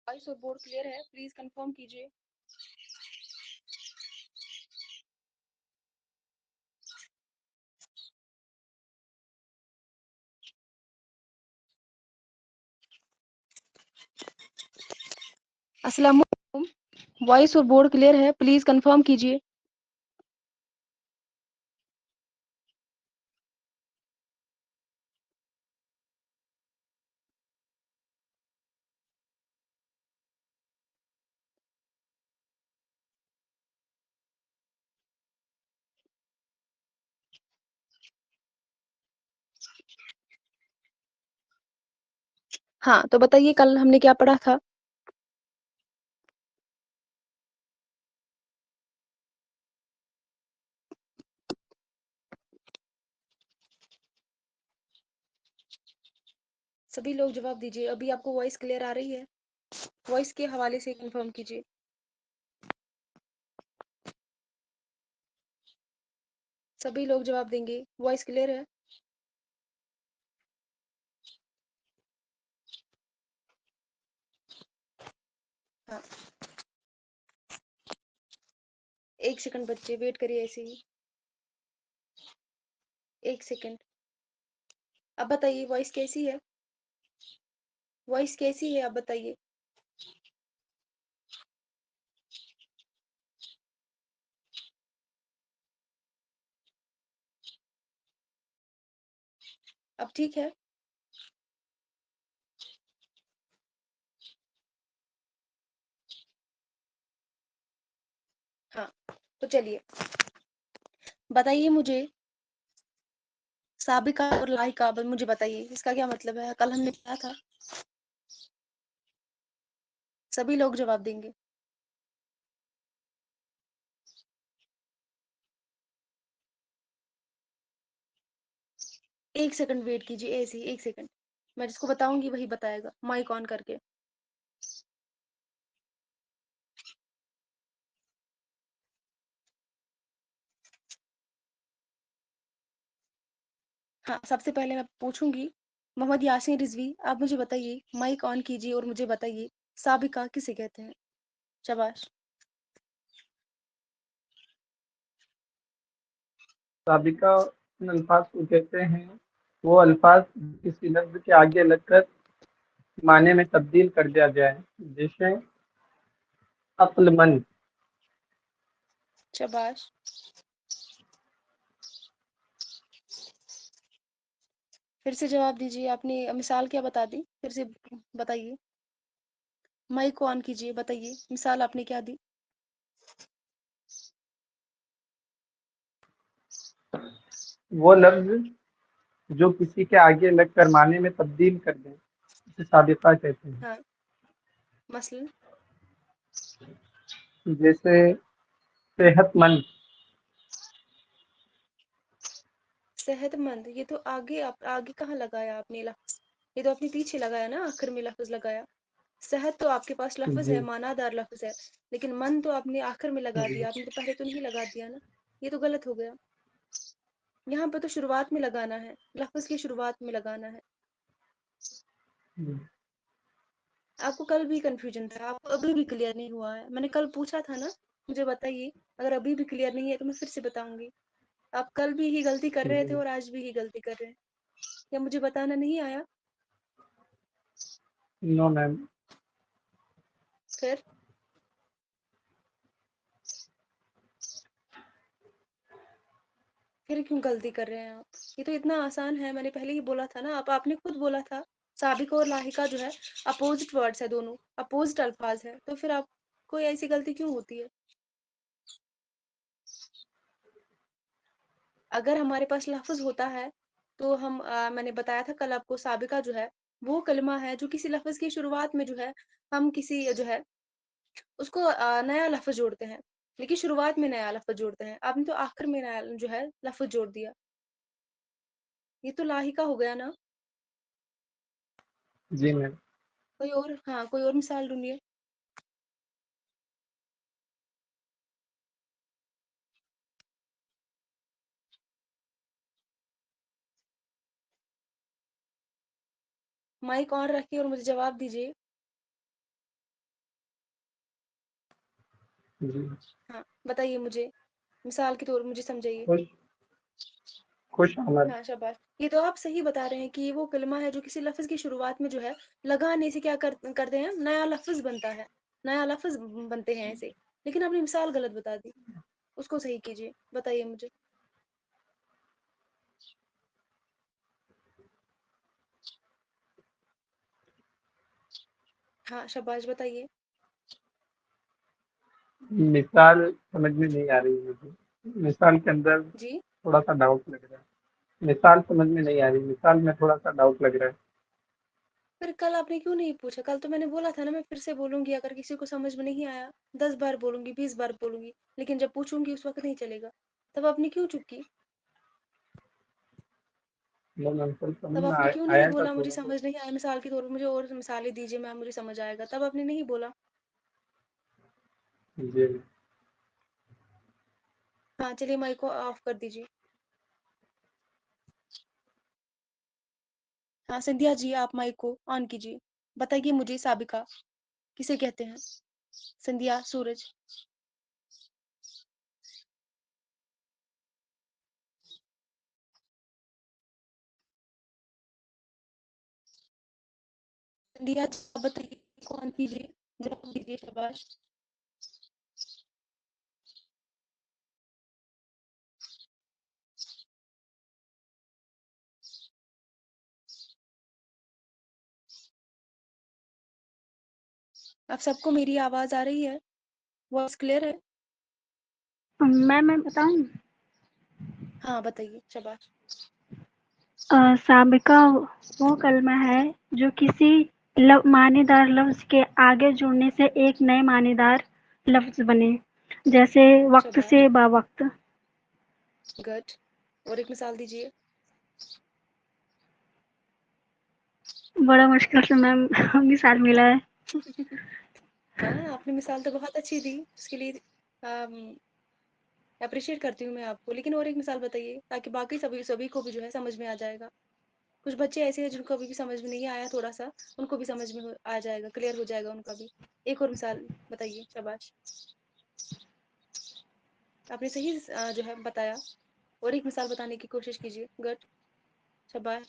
Voice और board clear है, please confirm कीजिए। अस्सलाम वालेकुम, वॉइस और बोर्ड क्लियर है, प्लीज कंफर्म कीजिए। हाँ, तो बताइए कल हमने क्या पढ़ा था? सभी लोग जवाब दीजिए। अभी आपको वॉइस क्लियर आ रही है? वॉइस के हवाले से कंफर्म कीजिए। सभी लोग जवाब देंगे। वॉइस क्लियर है? हाँ, 1 सेकंड बच्चे वेट करिए ऐसे ही। 1 सेकंड। अब बताइए वॉइस कैसी है? वॉइस कैसी है, अब बताइए। अब ठीक है? हाँ, तो चलिए बताइए मुझे साबिका और लाहिका, मुझे बताइए इसका क्या मतलब है? कल हमने पढ़ा था। सभी लोग जवाब देंगे। 1 सेकंड वेट कीजिए ऐसे ही, 1 सेकंड। मैं जिसको बताऊंगी वही बताएगा, माइक ऑन करके। हाँ, सबसे पहले मैं पूछूंगी मोहम्मद यासीन रिजवी, आप मुझे बताइए, माइक ऑन कीजिए और मुझे बताइए साबिका किसे कहते हैं? शाबाश। साबिका उन अल्फाज को कहते हैं वो अल्फाज किसी लफ्ज के आगे लगकर माने में तब्दील कर दिया जाए, जैसे अक्लमंद। शाबाश। फिर से जवाब दीजिए, आपने मिसाल क्या बता दी? फिर से बताइए, माइक को ऑन कीजिए, बताइए मिसाल आपने क्या दी? वो लफ्ज जो किसी के आगे लगकर माने में तब्दील कर दें, उसे साबिका कहते हैं। हाँ, मसलन जैसे सेहतमंद। सेहतमंद, ये तो आगे आगे कहाँ लगाया आपने लफ्ज? ये तो अपने पीछे लगाया ना, आखिर में लफ्ज लगाया। सेहत तो आपके पास लफ्ज है, जी मानादार लफ्ज है, लेकिन मन तो आपने आखिर में लगा जी दिया, आपने तो पहले तो नहीं लगा दिया ना। ये तो गलत हो गया। यहाँ पे तो शुरुआत में लगाना है, लफ्ज की शुरुआत में लगाना है। जी। आपको कल भी कंफ्यूजन था, आपको अभी भी क्लियर नहीं हुआ है। मैंने कल पूछा था ना, मुझे बताइए। अगर अभी भी क्लियर नहीं है तो मैं फिर से बताऊंगी। आप कल भी ही गलती कर रहे थे जी। और आज भी ही गलती कर रहे हैं। या मुझे बताना नहीं आया? No ma'am. फिर फिर क्यों गलती कर रहे हैं आप? ये तो इतना आसान है, मैंने पहले ही बोला था ना। आपने खुद बोला था साबिका और लाहिका जो है अपोजिट वर्ड्स है, दोनों अपोजिट अल्फाज है, तो फिर आप कोई ऐसी गलती क्यों होती है? अगर हमारे पास लफ्ज होता है तो हम मैंने बताया था कल आपको, साबिका जो है वो कलमा है जो किसी लफ्ज की शुरुआत में जो है हम किसी जो है उसको नया लफ्ज जोड़ते हैं, लेकिन शुरुआत में नया लफ्ज जोड़ते हैं। आपने तो आखिर में नया जो है लफ्ज जोड़ दिया। ये तो लाहिका हो गया ना। जी मैम। कोई और, हाँ कोई और मिसाल ढूंढिए। माइक ऑन रखिए और मुझे जवाब दीजिए। جی हाँ, बताइए मुझे, मिसाल के तौर पे मुझे समझाइए। खुश खुश आमद। हाँ, शाबाश। ये तो आप सही बता रहे हैं कि ये वो कलमा है जो किसी लफ्ज़ की शुरुआत में जो है लगाने से क्या करते हैं, नया लफ्ज़ बनता है, नया लफ्ज़ बनते हैं ऐसे। लेकिन आपने मिसाल गलत बता दी, उसको सही कीजिए, बताइए मुझे। हाँ, शाबाश, बताइए। मिसाल समझ में नहीं आ रही मुझे, मिसाल के अंदर जी, थोड़ा सा डाउट लग रहा है। मिसाल समझ में नहीं आ रही, मिसाल में थोड़ा सा डाउट लग रहा है। फिर कल आपने क्यों नहीं पूछा? कल तो मैंने बोला था ना मैं फिर से बोलूँगी, अगर किसी को समझ में नहीं आया, 10 बार बोलूँगी, 20 बार बोलूँगी, लेकिन जब पूछूँगी उस वक़्त नहीं चलेगा। तब आपने क्यों चुप की? मतलब आंसर समझ तब में आपने क्यों नहीं आया था बोला मुझे थोड़ा बहुत। समझ नहीं आया, मिसाल के तौर पे मुझे और मिसालें दीजिए, मैं मुझे समझ आएगा। तब आपने नहीं बोला। जी हाँ, चलिए माइक को ऑफ कर दीजिए। हाँ, संध्या जी आप माइक को ऑन कीजिए। बताइए मुझे साबिका किसे कहते हैं? संध्या, सूरज। संध्या जी आप बताइए को ऑन कीजिए, जवाब दीजिए, शाबाश। आप सबको मेरी आवाज़ आ रही है? वॉइस क्लियर है? मैं बताऊं। हाँ, बताइए, शाबाश। साबिका वो कलमा है जो किसी मानेदार लफ्ज के आगे जुड़ने से एक नए मानेदार लफ्ज बने, जैसे वक्त शाबाश, से बावक्त। गुड। और एक मिसाल दीजिए। बड़ा मुश्किल से मैम मिसाल मिला है। हाँ, आपने मिसाल तो बहुत अच्छी दी, उसके लिए अप्रिशिएट करती हूँ मैं आपको। लेकिन और एक मिसाल बताइए ताकि बाकी सभी सभी को भी जो है समझ में आ जाएगा। कुछ बच्चे ऐसे हैं जिनको अभी भी समझ में नहीं आया थोड़ा सा, उनको भी समझ में आ जाएगा, क्लियर हो जाएगा उनका भी। एक और मिसाल बताइए, शाबाश। आपने सही जो है बताया। और एक मिसाल बताने की कोशिश कीजिए, गुड, शाबाश।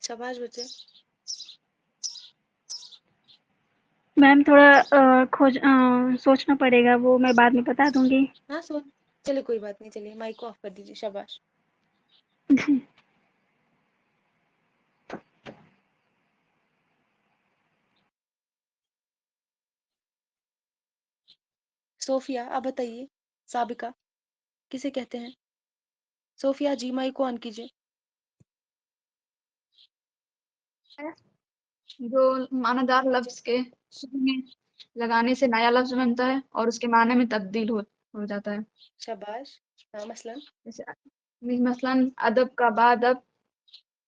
शाबाश बच्चे। मैम थोड़ा सोचना पड़ेगा, वो मैं बाद में बता दूंगी। हाँ, सोच, चलिए कोई बात नहीं, चलिए माइक को ऑफ कर दीजिए, शाबाश। सोफिया आप बताइए, साबिका किसे कहते हैं? सोफिया जी माइक को ऑन कीजिए। जो मानादार लफ्ज के शुरू में लगाने से नया लफ्ज बनता है और उसके माने में तब्दील हो जाता है। शाबाश। हाँ, मसलन। जैसे मसलन अदब का बादब,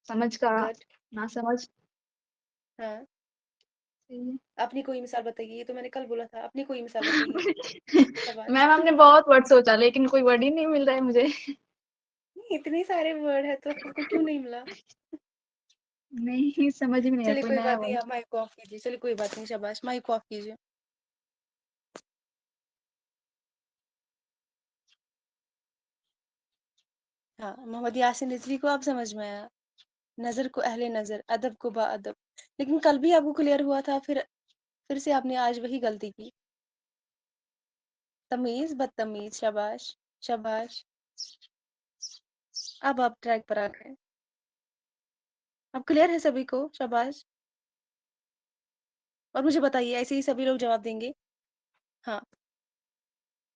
समझ का गुड। ना समझ। हाँ, सही है। अपनी कोई मिसाल बताइए, ये तो मैंने कल बोला था, अपनी कोई मिसाल बताइए, शाबाश। मैम हमने बहुत वर्ड सोचा लेकिन कोई वर्ड ही नहीं मिल रहा है मुझे। नहीं, इतने सारे वर्ड है तो आपको क्यों नहीं मिला? नहीं समझ ही नहीं आया चलिए कोई कोई नया बात नहीं, वर्ड। आप माइक को ऑफ कीजिए। चलिए कोई बात नहीं, शाबाश, माइक को ऑफ कीजिए। हाँ, मोहम्मद यासिन रिजवी को आप समझ में आया, नजर को अहले नजर, अदब को बाअदब। लेकिन कल भी आपको क्लियर हुआ था, फिर से आपने आज वही गलती की। तमीज बदतमीज, शाबाश, शाबाश। अब आप ट्रैक पर आ गए। अब क्लियर है सभी को, शाबाश। और मुझे बताइए, ऐसे ही सभी लोग जवाब देंगे? हाँ,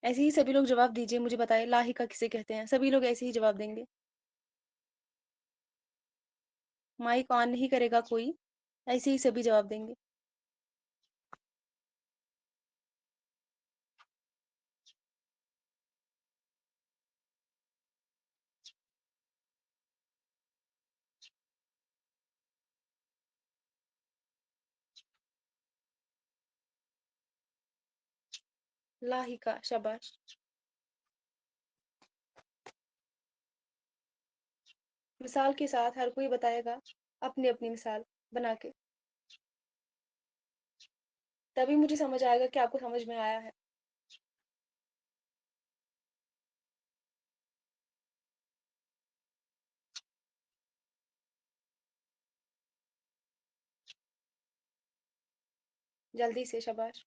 ऐसे ही सभी लोग जवाब दीजिए, मुझे बताइए लाहिका किसे कहते हैं? सभी लोग ऐसे ही जवाब देंगे। माइक ऑन नहीं करेगा कोई, ऐसे ही सभी जवाब देंगे। लाहिका, शाबाश। مثال के साथ हर कोई बताएगा अपनी अपनी मिसाल बना के, तभी मुझे समझ आएगा कि आपको समझ में आया है। जल्दी से, शाबाश।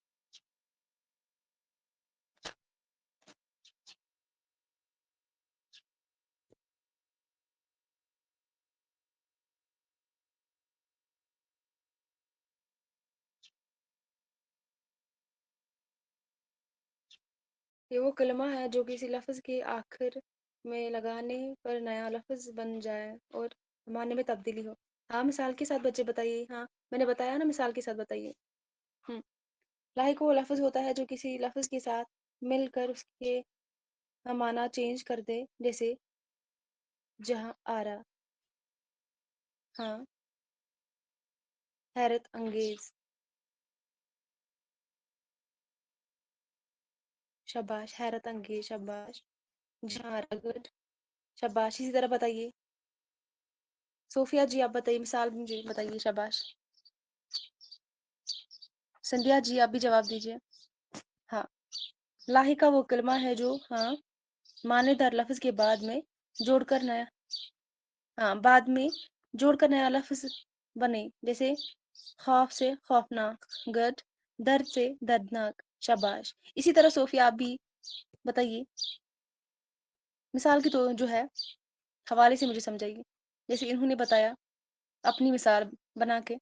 ये वो कलमा है जो किसी लफ्ज़ के आखिर में लगाने पर नया लफ्ज़ बन जाए और माने में तब्दीली हो। हाँ, मिसाल के साथ बच्चे बताइए। हाँ, मैंने बताया ना, मिसाल के साथ बताइए। लाहिक वो लफ्ज़ होता है जो किसी लफ्ज़ के साथ मिलकर उसके माना चेंज कर दे, जैसे जहाँ आरा। हाँ, हैरत अंगेज। शाबाश, हैरत अंगेज, शाबाश। जहाँ आरा, गुड, शाबाश। इसी तरह बताइए। सोफिया जी, आप बताइए, मिसाल मुझे बताइए, शाबाश। संध्या जी, आप भी जवाब दीजिए। हाँ, लाहिका वो कलमा है जो, हाँ, मानेदार लफ्ज़ के बाद में जोड़कर नया, हाँ, बाद में जोड़कर नया लफ्ज़ बने, जैसे खौफ से खौफनाक, गुड, दर्द से दर्दनाक, शाबाश। इसी तरह सोफिया आप भी बताइए, मिसाल की तो जो है हवाले से मुझे समझाइए, जैसे इन्होंने बताया अपनी मिसाल बना के।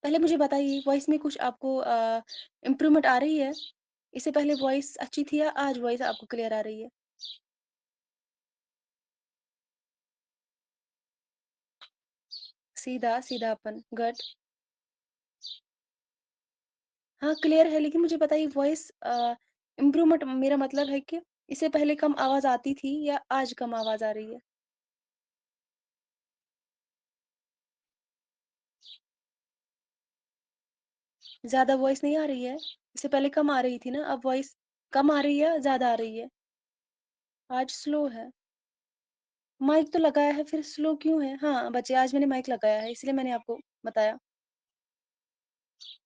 पहले मुझे बताइए, वॉइस में कुछ आपको इम्प्रूवमेंट आ रही है? इससे पहले वॉइस अच्छी थी या आज वॉइस आपको क्लियर आ रही है? सीधा सीधापन, गुड। हाँ, क्लियर है, लेकिन मुझे बताइए वॉइस इम्प्रूवमेंट, मेरा मतलब है कि इससे पहले कम आवाज़ आती थी या आज कम आवाज़ आ रही है? ज़्यादा वॉइस नहीं आ रही है? इससे पहले कम आ रही थी ना, अब वॉइस कम आ रही है या ज़्यादा आ रही है? आज स्लो है। माइक तो लगाया है, फिर स्लो क्यों है? हाँ, बच्चे, आज मैंने माइक लगाया है, इसलिए मैंने आपको बताया।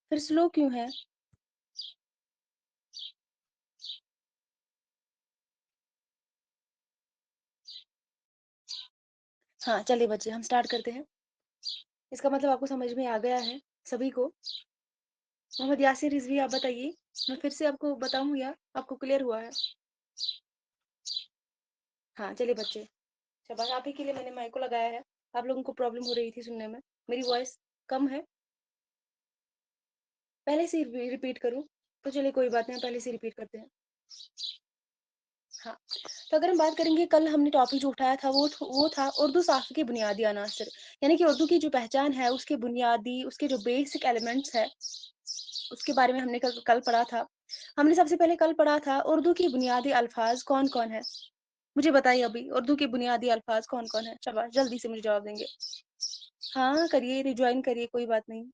फिर स्लो क्यों है? हाँ, चलिए बच्चे, हम स्टार्ट करते हैं। इसका मतलब आपको समझ में आ गया है सभी को। मोहम्मद यासिर रिजवी, आप बताइए, मैं फिर से आपको बताऊं या आपको क्लियर हुआ है? हाँ, चलिए बच्चे, शाबाश। आप ही के लिए मैंने माइक को लगाया है। आप लोगों को प्रॉब्लम हो रही थी सुनने में, मेरी वॉइस कम है? पहले से रिपीट करूं? तो चलिए कोई बात नहीं, पहले से रिपीट करते हैं। हाँ, तो अगर हम बात करेंगे, कल हमने टॉपिक जो उठाया था वो था उर्दू साफ़ के बुनियादी अनासर, यानी कि उर्दू की जो पहचान है उसके बुनियादी, उसके जो बेसिक एलिमेंट्स है, उसके बारे में हमने कल पढ़ा था। हमने सबसे पहले कल पढ़ा था उर्दू की बुनियादी अल्फाज कौन कौन है। मुझे बताइए अभी, उर्दू के बुनियादी अल्फाज कौन कौन है? शाबाश, जल्दी से मुझे जवाब देंगे। हाँ करिए, रिज्वाइन करिए, कोई बात नहीं।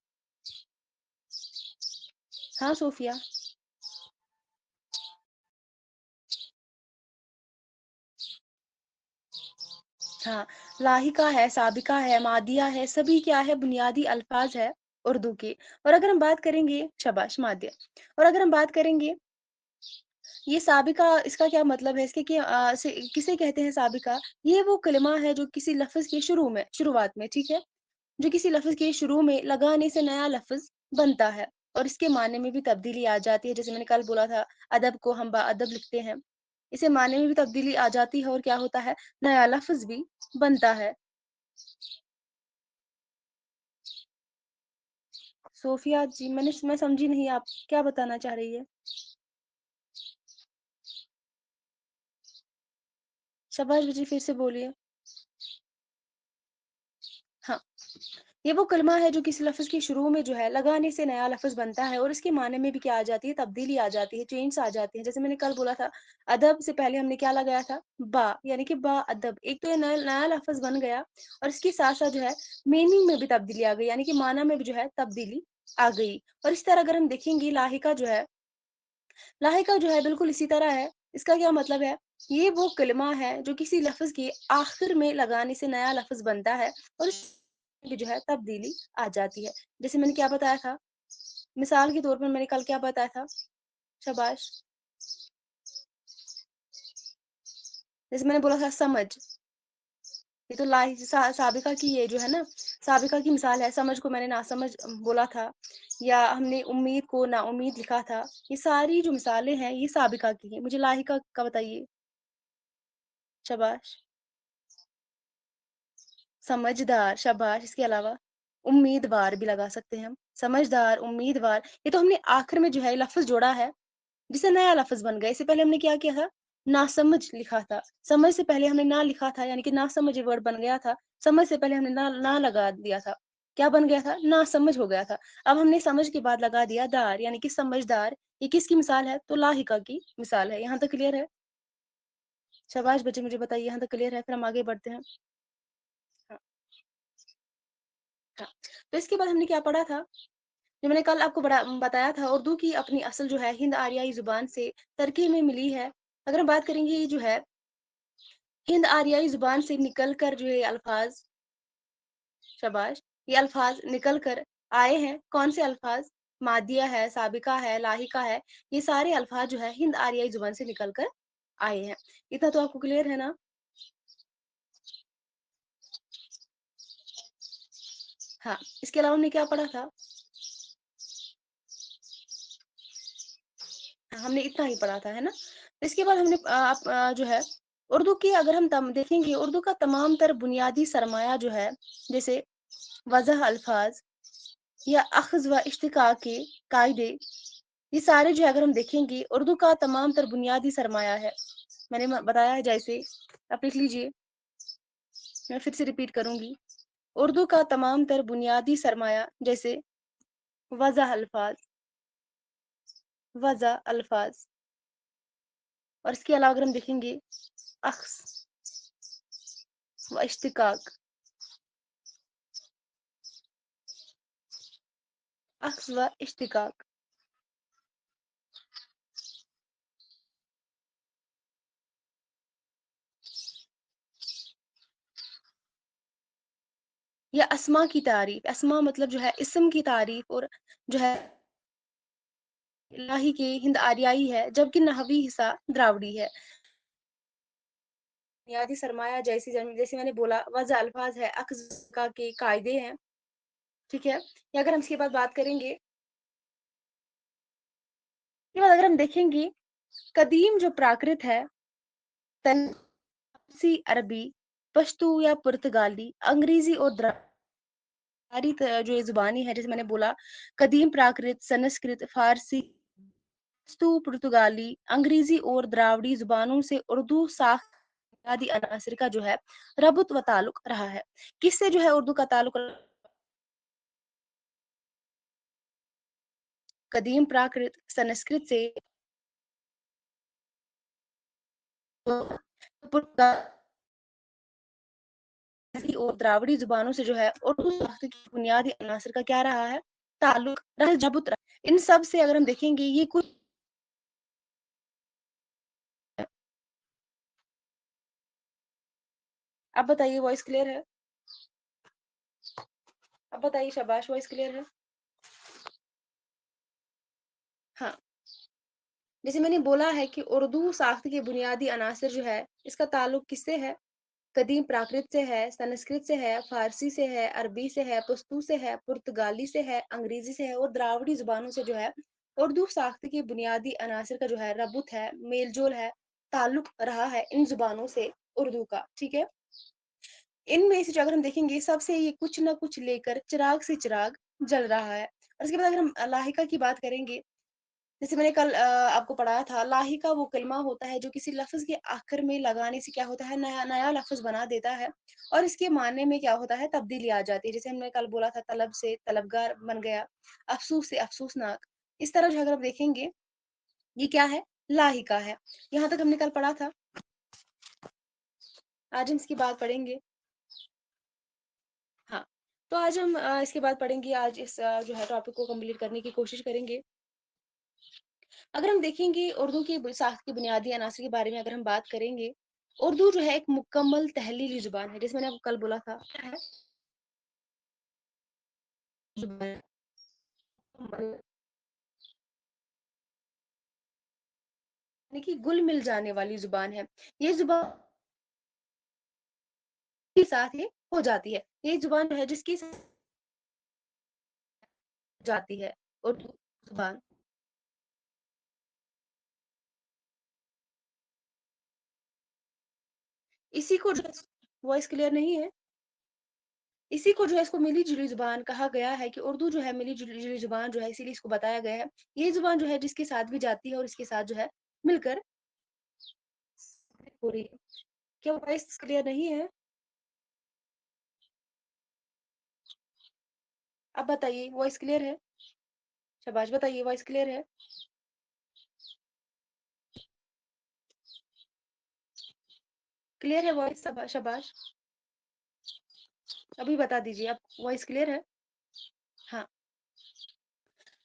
हाँ सोफिया। हाँ, लाहिका है, साबिका है, मादिया है, सभी क्या है, बुनियादी अल्फाज है उर्दू के। और अगर हम बात करेंगे, शाबाश मादिया, और अगर हम बात करेंगे ये साबिका, इसका क्या मतलब है, इसके किसे कहते हैं साबिका? ये वो कलिमा है जो किसी लफ्ज के शुरुआत में, ठीक है, जो किसी लफ्ज के शुरू में लगाने से नया लफ्ज बनता है और इसके माने में भी तब्दीली आ जाती है। जैसे मैंने कल बोला था, अदब को हम बाअदब लिखते हैं, इसे माने में भी तब्दीली आ जाती है और क्या होता है, नया लफ्ज भी बनता है। सोफिया जी, मैं समझी नहीं, आप क्या बताना चाह रही है? शाबाश बच्ची, फिर से बोलिए। हाँ, ये वो कलमा है जो किसी लफ्ज़ के शुरू में जो है लगाने से नया लफ्ज़ बनता है और इसके माने में भी क्या आ जाती है, तब्दीली आ जाती है, चेंज आ जाती है। जैसे मैंने कल बोला था, अदब से पहले हमने क्या लगाया था, बा, यानी कि बा अदब। एक तो ये नया नया लफ्ज़ बन गया और इसके साथ साथ जो है मीनिंग में भी तब्दीली आ गई, यानी कि माना में भी जो है तब्दीली आ गई। और इस तरह अगर हम देखेंगे, लाहिका जो है बिल्कुल इसी तरह है। इसका क्या मतलब है, یہ وہ کلمہ ہے جو کسی لفظ کے آخر میں لگانے سے نیا لفظ بنتا ہے اور اس کی جو ہے تبدیلی آ جاتی ہے. جیسے میں نے کیا بتایا تھا، مثال کے طور پر میں نے کل کیا بتایا تھا، شاباش، جیسے میں نے بولا تھا سمجھ، یہ تو سابقہ کی یہ جو ہے نا سابقہ کی مثال ہے. سمجھ کو میں نے ناسمجھ بولا تھا، یا ہم نے امید کو نا امید لکھا تھا. یہ ساری جو مثالیں ہیں یہ سابقہ کی ہیں. مجھے لاحقہ کا بتائیے. شاباش، سمجھدار، شاباش. اس کے علاوہ امیدوار بھی لگا سکتے ہیں ہم. سمجھدار، امیدوار، یہ تو ہم نے آخر میں جو ہے لفظ جوڑا ہے جسے نیا لفظ بن گیا. اس سے پہلے ہم نے کیا کیا تھا، ناسمجھ لکھا تھا. سمجھ سے پہلے ہم نے نہ لکھا تھا، یعنی کہ ناسمجھ ورڈ بن گیا تھا. سمجھ سے پہلے ہم نے نہ لگا دیا تھا، کیا بن گیا تھا، ناسمجھ ہو گیا تھا. اب ہم نے سمجھ کے بعد لگا دیا دار، یعنی کہ سمجھدار. یہ کس کی مثال ہے، تو لاحقہ کی مثال ہے. یہاں تک کلیئر ہے؟ شاباش بچے، مجھے بتائیے یہاں تک کلیئر ہے، پھر ہم آگے بڑھتے ہیں. ہاں ہاں. تو اس کے بعد ہم نے کیا پڑھا تھا، جو میں نے کل آپ کو بتایا تھا، اردو کی اپنی اصل جو ہے ہند آریائی زبان سے ترکیب میں ملی ہے. اگر ہم بات کریں گے یہ جو ہے ہند آریائی زبان سے نکل کر جو ہے الفاظ، شاباش، یہ الفاظ نکل کر آئے ہیں. کون سے الفاظ، مادیہ ہے، سابقہ ہے، لاحقہ ہے. یہ سارے الفاظ جو ہے ہند آریائی زبان سے نکل کر آئے ہیں. اتنا تو آپ کو کلیئر ہے نا؟ ہاں. اس کے علاوہ ہم نے کیا پڑھا تھا، ہم نے اتنا ہی پڑھا تھا، ہے نا. اس کے بعد ہم نے جو ہے اردو کی، اگر ہم دیکھیں گے اردو کا تمام تر بنیادی سرمایہ جو ہے، جیسے وضع الفاظ یا اخذ و اشتقاق کے قاعدے، یہ سارے جو ہے اگر ہم دیکھیں گے اردو کا تمام تر بنیادی سرمایہ ہے. میں نے بتایا ہے، جیسے آپ لکھ لیجئے، میں پھر سے ریپیٹ کروں گی. اردو کا تمام تر بنیادی سرمایہ جیسے وضع الفاظ، وضع الفاظ، اور اس کے علاوہ اگر ہم دیکھیں گے اخذ و اشتقاق، اخذ و اشتقاق، یا اسما کی تعریف. اسما مطلب جو ہے اسم کی تعریف، اور جو ہے الہی کے ہند آریائی ہے، جبکہ نحوی حصہ دراوڑی ہے. بنیادی سرمایہ جیسے میں نے بولا وضع الفاظ ہے، اخذ کا کے قاعدے ہیں، ٹھیک ہے. یا اگر ہم اس کے بعد بات کریں گے، اس کے بعد اگر ہم دیکھیں گے قدیم جو پراکرت ہے، فارسی، عربی، پشتو یا پرتگالی، انگریزی اور ساری جو زبانی ہے، جیسے میں نے بولا قدیم پراکرت، سنسکرت، فارسی، پشتو، پرتگالی، انگریزی اور دراوڑی زبانوں سے اردو ساخت بنیادی عناصر کا جو ہے ربط و تعلق رہا ہے. کس سے جو ہے اردو کا تعلق، قدیم پراکرت، سنسکرت سے، اور دراوڑی زبانوں سے جو ہے اردو ساخت کی بنیادی عناصر کا کیا رہا ہے، تعلق ربط رہا. ان سب سے اگر ہم دیکھیں گے یہ کچھ، اب بتائیے وائس کلیئر ہے؟ اب بتائیے شاباش، وائس کلیئر ہے؟ ہاں. جیسے میں نے بولا ہے کہ اردو ساخت کے بنیادی عناصر جو ہے اس کا تعلق کس سے ہے، قدیم پراکرت سے ہے، سنسکرت سے ہے، فارسی سے ہے، عربی سے ہے، پشتو سے ہے، پرتگالی سے ہے، انگریزی سے ہے، اور دراوڑی زبانوں سے جو ہے اردو ساخت کے بنیادی عناصر کا جو ہے ربط ہے، میل جول ہے، تعلق رہا ہے ان زبانوں سے اردو کا. ٹھیک ہے. ان میں سے جو اگر ہم دیکھیں گے سب سے یہ کچھ نہ کچھ لے کر چراغ سے چراغ جل رہا ہے. اور اس کے بعد اگر ہم لاحقہ کی بات کریں گے، جیسے میں نے کل آپ کو پڑھایا تھا، لاحقہ وہ کلمہ ہوتا ہے جو کسی لفظ کے آخر میں لگانے سے کیا ہوتا ہے، نیا لفظ بنا دیتا ہے، اور اس کے معنی میں کیا ہوتا ہے، تبدیلی آ جاتی ہے. جیسے ہم نے کل بولا تھا طلب سے طلبگار بن گیا، افسوس سے افسوسناک. اس طرح جو اگر آپ دیکھیں گے یہ کیا ہے، لاحقہ ہے. یہاں تک ہم نے کل پڑھا تھا. آج ہم اس کی بات پڑھیں گے. ہاں. تو آج ہم اس کے بعد پڑھیں گے، آج اس جو ہے ٹاپک کو کمپلیٹ کرنے کی کوشش کریں گے. اگر ہم دیکھیں گے اردو کی ساخت کی بنیادی عناصر کے بارے میں اگر ہم بات کریں گے، اردو جو ہے ایک مکمل تحلیلی زبان ہے، جیسے میں نے آپ کو کل بولا تھا کیا ہے زبان مکمل، یعنی کہ گل مل جانے والی زبان ہے. یہ زبان کے ساتھ ہی ہو جاتی ہے. یہ زبان جو ہے جس کی جاتی ہے اردو زبان. اسی کو وائس کلیئر نہیں ہے، اسی کو جو ہے اس کو ملی جلی زبان کہا گیا ہے کہ اردو جو ہے ملی جلی زبان جو ہے، اسی لیے اس کو بتایا گیا ہے یہ زبان جو ہے جس کے ساتھ بھی جاتی ہے اور اس کے ساتھ جو ہے مل کر ہو رہی ہے. کیا وائس کلیئر نہیں ہے؟ اب بتائیے وائس کلیئر ہے؟ شاباش بتائیے وائس کلیئر ہے؟ کلیئر ہے وائس؟ شاباش ابھی بتا دیجیے آپ وائس کلیئر ہے؟ ہاں،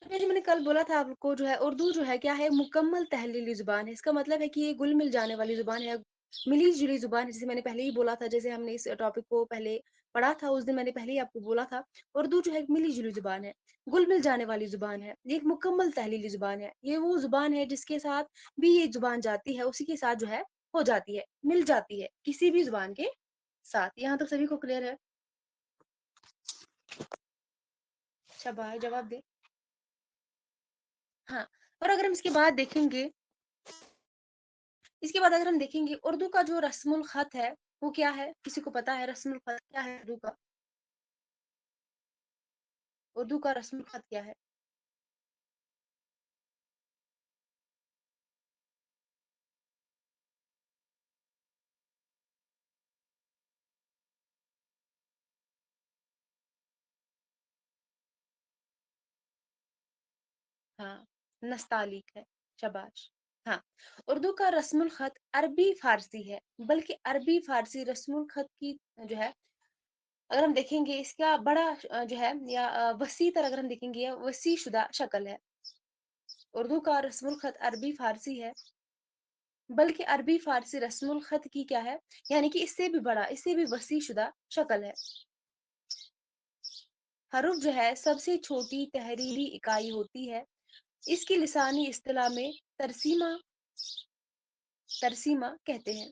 جو میں نے کل بولا تھا آپ کو جو ہے اردو جو ہے کیا ہے مکمل تحلیلی زبان ہے. اس کا مطلب ہے کہ یہ گل مل جانے والی زبان ہے، ملی جلی زبان ہے. جیسے میں نے پہلے ہی بولا تھا، جیسے ہم نے اس ٹاپک کو پہلے پڑھا تھا اس دن میں نے پہلے ہی آپ کو بولا تھا اردو جو ہے ایک ملی جلی زبان ہے، گل مل جانے والی زبان ہے. یہ ایک مکمل تحلیلی زبان ہے. یہ وہ زبان ہے جس کے ساتھ بھی یہ زبان جاتی ہے اسی کے ساتھ جو ہے ہو جاتی ہے، مل جاتی ہے کسی بھی زبان کے ساتھ. یہاں تک سبھی کو کلیئر ہے؟ شاباش جواب دے. ہاں، اور اگر ہم اس کے بعد دیکھیں گے، اس کے بعد اگر ہم دیکھیں گے اردو کا جو رسم الخط ہے وہ کیا ہے؟ کسی کو پتا ہے رسم الخط کیا ہے اردو کا؟ اردو کا رسم الخط کیا ہے؟ ہاں، نستعلیق ہے. شاباش. ہاں، اردو کا رسم الخط عربی فارسی ہے، بلکہ عربی فارسی رسم الخط کی جو ہے اگر ہم دیکھیں گے اس کا بڑا جو ہے یا وسیع تر اگر ہم دیکھیں گے وسیع شدہ شکل ہے. اردو کا رسم الخط عربی فارسی ہے، بلکہ عربی فارسی رسم الخط کی کیا ہے، یعنی کہ اس سے بھی بڑا، اس سے بھی وسیع شدہ شکل ہے. حرف جو ہے سب سے چھوٹی تحریری اکائی ہوتی ہے. اس کی لسانی اصطلاح میں ترسیمہ کہتے ہیں.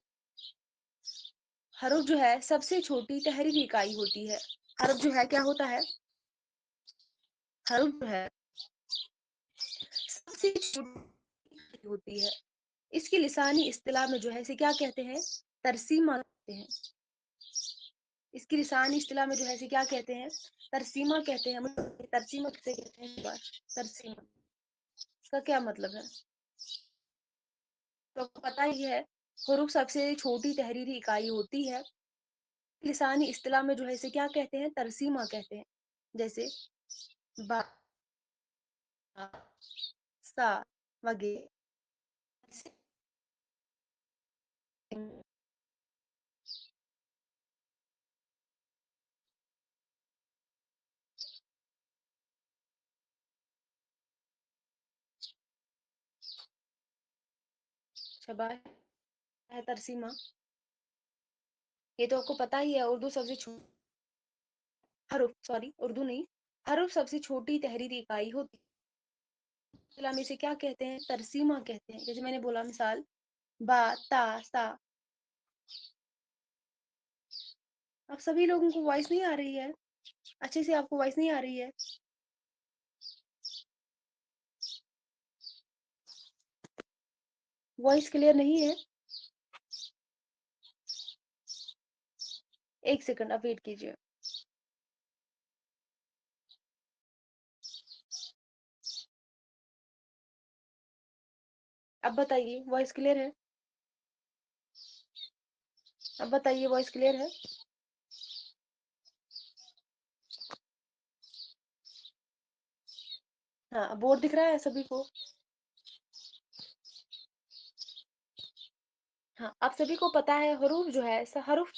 حرف جو ہے سب سے چھوٹی تحریری اکائی ہوتی ہے. حرف جو ہے کیا ہوتا ہے؟ حرف جو ہے سب سے چھوٹی ہوتی ہے. اس کی لسانی اصطلاح میں جو ہے اسے کیا کہتے ہیں؟ ترسیمہ کہتے ہیں. اس کی لسانی اصطلاح میں جو ہے اسے کیا کہتے ہیں؟ ترسیمہ کہتے ہیں. ترسیمہ کسے کہتے ہیں؟ ترسیمہ اس کا کیا مطلب ہے؟ تو پتہ ہی ہے حروف سب سے چھوٹی تحریری اکائی ہوتی ہے. لسانی اصطلاح میں جو ہے اسے کیا کہتے ہیں؟ ترسیمہ کہتے ہیں. جیسے با، سا وغیرہ. شباب ہے ترسیمہ. یہ تو آپ کو پتا ہی ہے اردو سب سے حرف، سوری اردو نہیں، حرف سب سے چھوٹی تحریری اکائی ہوتی ہے. میں سے کیا کہتے ہیں؟ ترسیمہ کہتے ہیں. جیسے میں نے بولا مثال با، تا، سا. اب سبھی لوگوں کو وائس نہیں آ رہی ہے اچھے سے؟ آپ کو وائس نہیں آ رہی ہے؟ وائس کلیئر نہیں ہے؟ ایک سیکنڈ آپ ویٹ کیجیے. اب بتائیے وائس کلیئر ہے؟ اب بتائیے وائس کلیئر ہے؟ ہاں، بورڈ دکھ رہا ہے سبھی کو؟ ہاں، آپ سبھی کو پتا ہے حروف جو ہے حرف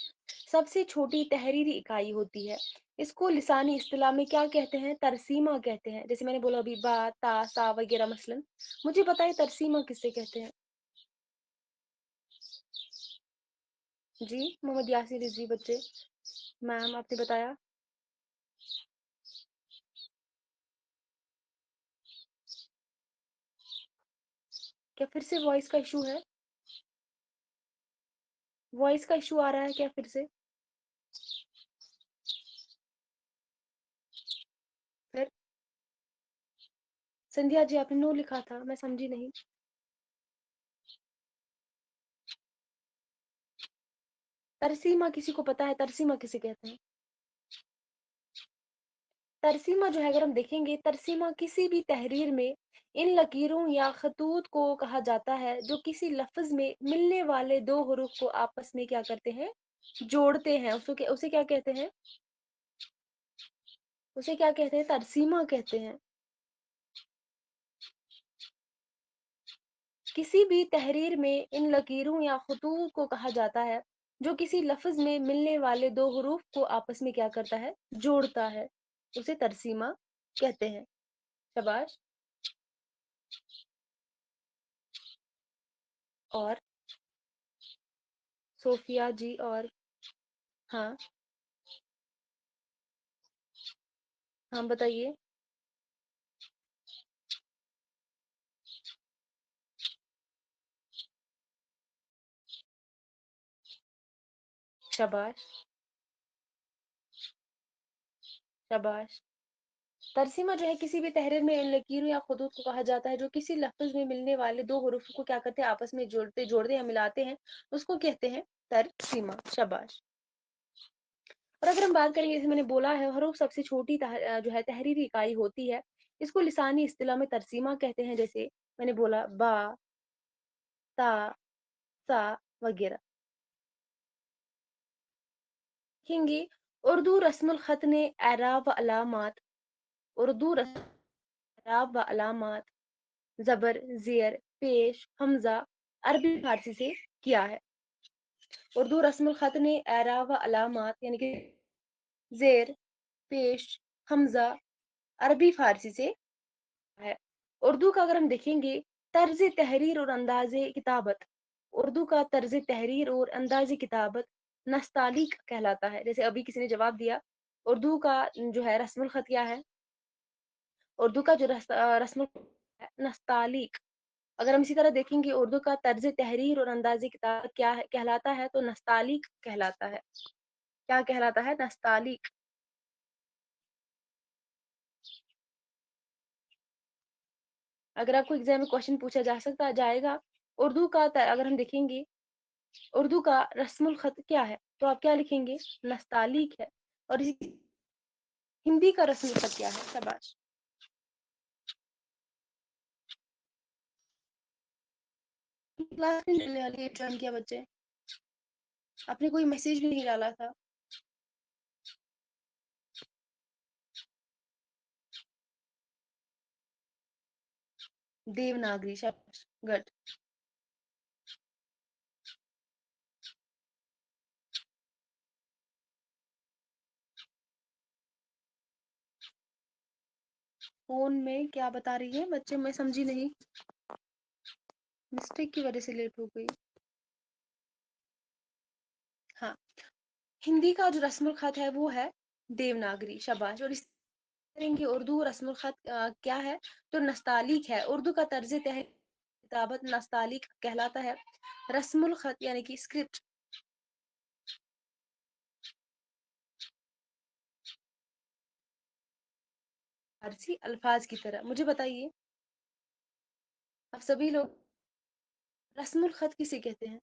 سب سے چھوٹی تحریری اکائی ہوتی ہے. اس کو لسانی اصطلاح میں کیا کہتے ہیں؟ ترسیمہ کہتے ہیں. جیسے میں نے بولا ابھی با، تا، سا وغیرہ مثلاً. مجھے بتائیں ترسیمہ کسے کہتے ہیں؟ جی محمد یاسر رضوی بچے. میم آپ نے بتایا. کیا پھر سے وائس کا ایشو ہے؟ وائس کا ایشو آ رہا ہے کیا پھر سے؟ پھر سندھیا جی آپ نے نو لکھا تھا، میں سمجھی نہیں. ترسیمہ کسی کو پتا ہے ترسیمہ کسے کہتے ہیں؟ ترسیمہ جو ہے اگر ہم دیکھیں گے، ترسیمہ کسی بھی تحریر میں ان لکیروں یا خطوط کو کہا جاتا ہے جو کسی لفظ میں ملنے والے دو حروف کو آپس میں کیا کرتے ہیں؟ جوڑتے ہیں. اسے کیا کہتے ہیں؟ اسے کیا کہتے ہیں؟ ترسیمہ کہتے ہیں. کسی بھی تحریر میں ان لکیروں یا خطوط کو کہا جاتا ہے جو کسی لفظ میں ملنے والے دو حروف کو آپس میں کیا کرتا ہے؟ جوڑتا ہے. اسے ترسیمہ کہتے ہیں. شاباش. اور صوفیہ جی اور ہاں ہاں بتائیے. شاباش شاباش. ترسیمہ جو ہے کسی بھی تحریر میں ان لکیروں یا خطوط کو کہا جاتا ہے جو کسی لفظ میں ملنے والے دو حروف کو کیا کرتے ہیں؟ آپس میں جوڑتے یا ملاتے ہیں. اس کو کہتے ہیں ترسیمہ. شاباش. اور اگر ہم بات کریں گے، جیسے میں نے بولا ہے، حروف سب سے چھوٹی جو ہے تحریری اکائی ہوتی ہے. اس کو لسانی اصطلاح میں ترسیمہ کہتے ہیں. جیسے میں نے بولا با، تا، سا وغیرہ. دیکھیں گے اردو رسم الخط نے اعراب و علامات زبر، زیر، پیش، حمزہ عربی فارسی سے کیا ہے. اردو رسم الخط نے اعراب و علامات یعنی کہ زیر، پیش، حمزہ عربی فارسی سے ہے. اردو کا اگر ہم دیکھیں گے طرز تحریر اور انداز کتابت، اردو کا طرز تحریر اور انداز کتابت نستعلیق کہلاتا ہے. جیسے ابھی کسی نے جواب دیا، اردو کا جو ہے رسم الخط کیا ہے؟ اردو کا جو رسم الخط ہے نستعلیق. اگر ہم اسی طرح دیکھیں گے اردو کا طرز تحریر اور انداز کتابت کیا کہلاتا ہے؟ تو نستعلیق کہلاتا ہے. کیا کہلاتا ہے؟ نستعلیق. اگر آپ کو ایگزام میں کوشچن پوچھا جائے گا اردو کا اگر ہم دیکھیں گے اردو کا رسم الخط کیا ہے، تو آپ کیا لکھیں گے؟ نستعلیق ہے. اور ہندی کا رسم الخط کیا ہے؟ شاباش. کلاس میں چلنے والی جوائن کیا بچے؟ آپ نے کوئی میسج بھی نہیں ڈالا تھا. دیوناگری. شاباش. گڈ. فون میں کیا بتا رہی ہے بچے؟ میں سمجھی نہیں. مسٹیک کی وجہ سے لیٹ ہو گئی. ہاں، ہندی کا جو رسم الخط ہے وہ ہے دیوناگری. شاباش. اور اس کریں گے اردو رسم الخط کیا ہے؟ تو نستعلیق ہے. اردو کا طرز کتابت نستعلیق کہلاتا ہے. رسم الخط یعنی کہ اسکرپٹ فارسی الفاظ کی طرح. مجھے بتائیے آپ سبھی لوگ رسم الخط کسے کہتے ہیں؟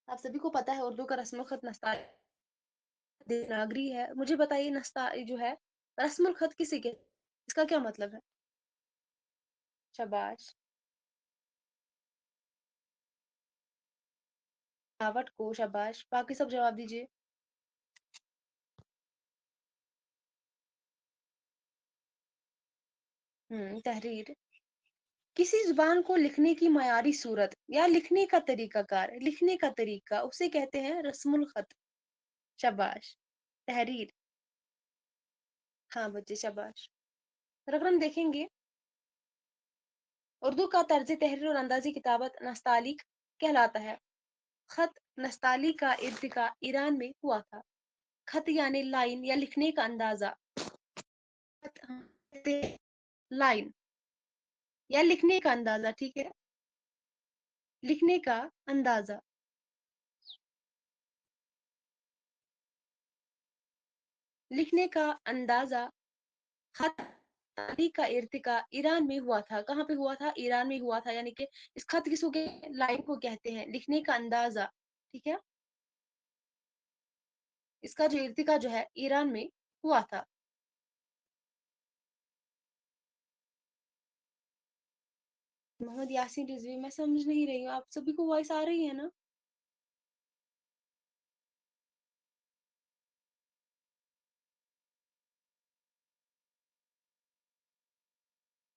آپ سبھی کو پتا ہے اردو کا رسم الخط دیوناگری ہے. مجھے بتائیے جو ہے رسم الخط کسے کہتے ہیں؟ اس کا کیا مطلب ہے؟ شاباش. بناوٹ کو. شاباش. باقی سب جواب دیجیے. تحریر. کسی زبان کو لکھنے کی معیاری صورت یا لکھنے کا طریقہ کار، لکھنے کا طریقہ، اسے کہتے ہیں رسم الخط. شاباش. تحریر. हाँ बच्चे शाबाश। और अगर हम देखेंगे उर्दू का तर्ज तहरीर और अंदाजी किताबत नस्तालिक कहलाता है। खत नस्ताली का इर्तिका ईरान में हुआ था। खत यानी लाइन या लिखने का अंदाजा। खत हम कहते हैं लाइन या लिखने का अंदाजा, ठीक है, लिखने का अंदाजा। लिखने का अंदाजा। खत तारीख का इर्तिका ईरान में हुआ था। कहाँ पे हुआ था? ईरान में हुआ था। यानी कि इस खत किसको लाइन को कहते हैं, लिखने का अंदाजा, ठीक है। इसका जो इर्तिका जो है ईरान में हुआ था। मोहम्मद यासीन रिजवी, मैं समझ नहीं रही हूँ, आप सभी को वॉइस आ रही है ना?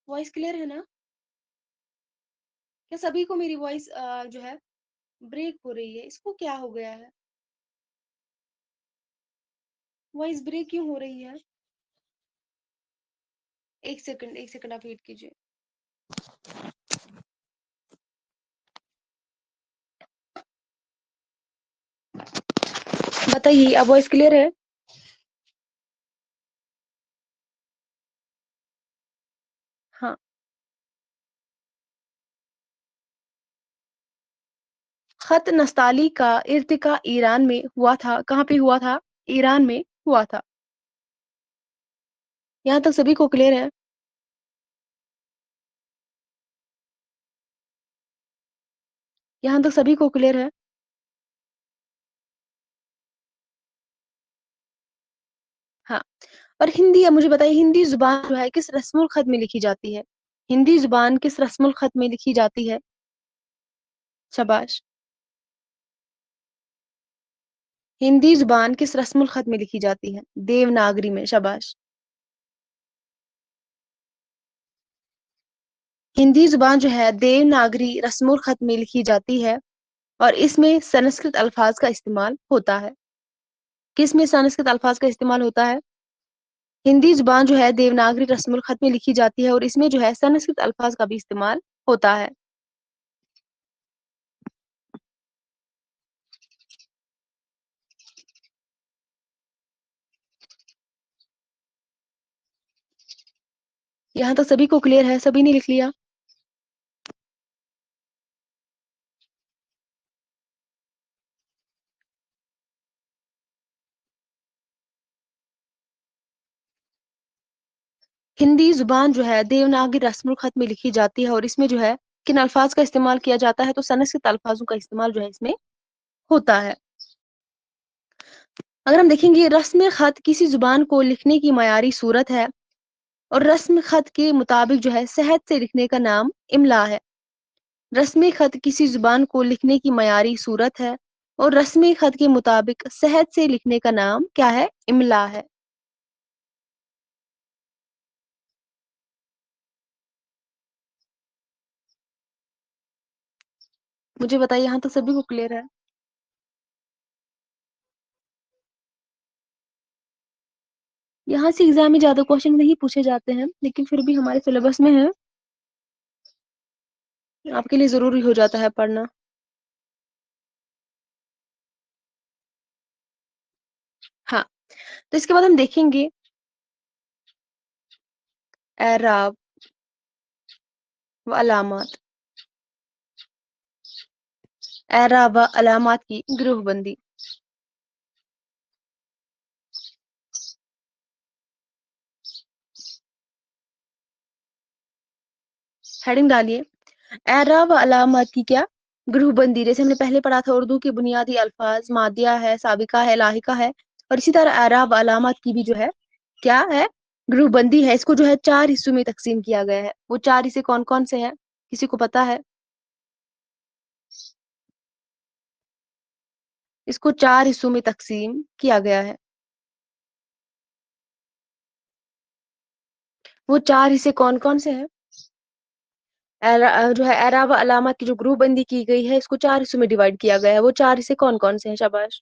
वॉइस क्लियर है ना? क्या सभी को मेरी वॉइस जो है ब्रेक हो रही है? इसको क्या हो गया है? वॉइस ब्रेक क्यों हो रही है? एक सेकंड आप वेट कीजिए। बताइए, अब वॉइस क्लियर है? हाँ। खत नस्ताली का इर्तिका ईरान में हुआ था। कहाँ पे हुआ था? ईरान में हुआ था। यहाँ तक सभी को क्लियर है? यहाँ तक सभी को क्लियर है? हाँ। और हिंदी, अब मुझे बताइए, हिंदी जुबान जो है किस रस्मुल खत में लिखी जाती है? हिंदी जुबान किस रस्मुल खत में लिखी जाती है? शाबाश। हिंदी जुबान किस रस्मुल खत में लिखी जाती है? देवनागरी में। शाबाश। हिंदी जुबान जो है देवनागरी रस्मुल खत में लिखी जाती है और इसमें संस्कृत अल्फाज का इस्तेमाल होता है। किस में संस्कृत अल्फाज का इस्तेमाल होता है? हिंदी जुबान जो है देवनागरी रस्मुल खत में लिखी जाती है और इसमें जो है संस्कृत अल्फाज का भी इस्तेमाल होता है। यहाँ तक सभी को क्लियर है? सभी ने लिख लिया? हिंदी जुबान जो है देवनागरी रस्मुल खत में लिखी जाती है और इसमें जो है किन अल्फाज का इस्तेमाल किया जाता है? तो संस्कृत अल्फाजों का इस्तेमाल जो है इसमें होता है। अगर हम देखेंगे, रस्म खत किसी जुबान को लिखने की मयारी सूरत है और रस्म खत के मुताबिक जो है सहज से लिखने का नाम इमला है। रस्म खत किसी जुबान को लिखने की मयारी सूरत है और रस्म खत के मुताबिक सहज से लिखने का नाम क्या है? इमला है। मुझे बताइए, यहाँ तक सभी को क्लियर है? यहाँ से एग्जाम में ज्यादा क्वेश्चन नहीं पूछे जाते हैं, लेकिन फिर भी हमारे सिलेबस में है, आपके लिए जरूरी हो जाता है पढ़ना। हाँ, तो इसके बाद हम देखेंगे एराब व अलामात। एराब व अलामात की ग्रुपबंदी। हेडिंग डालिए, एराब व अलामात की क्या ग्रुपबंदी। जैसे हमने पहले पढ़ा था, उर्दू के बुनियादी अल्फाज मादिया है, साबिका है, लाहिका है, और इसी तरह एराब व अलामात की भी जो है क्या है? ग्रुपबंदी है। इसको जो है 4 हिस्सों में तकसीम किया गया है। वो 4 हिस्से कौन कौन से हैं? किसी को पता है? इसको 4 हिस्सों में तकसीम किया गया है। वो 4 हिस्से कौन कौन से हैं? जो है एराब व अलामात की जो ग्रुपबंदी की गई है, इसको 4 हिस्सों में डिवाइड किया गया है। वो 4 हिस्से कौन कौन से हैं? शाबाश।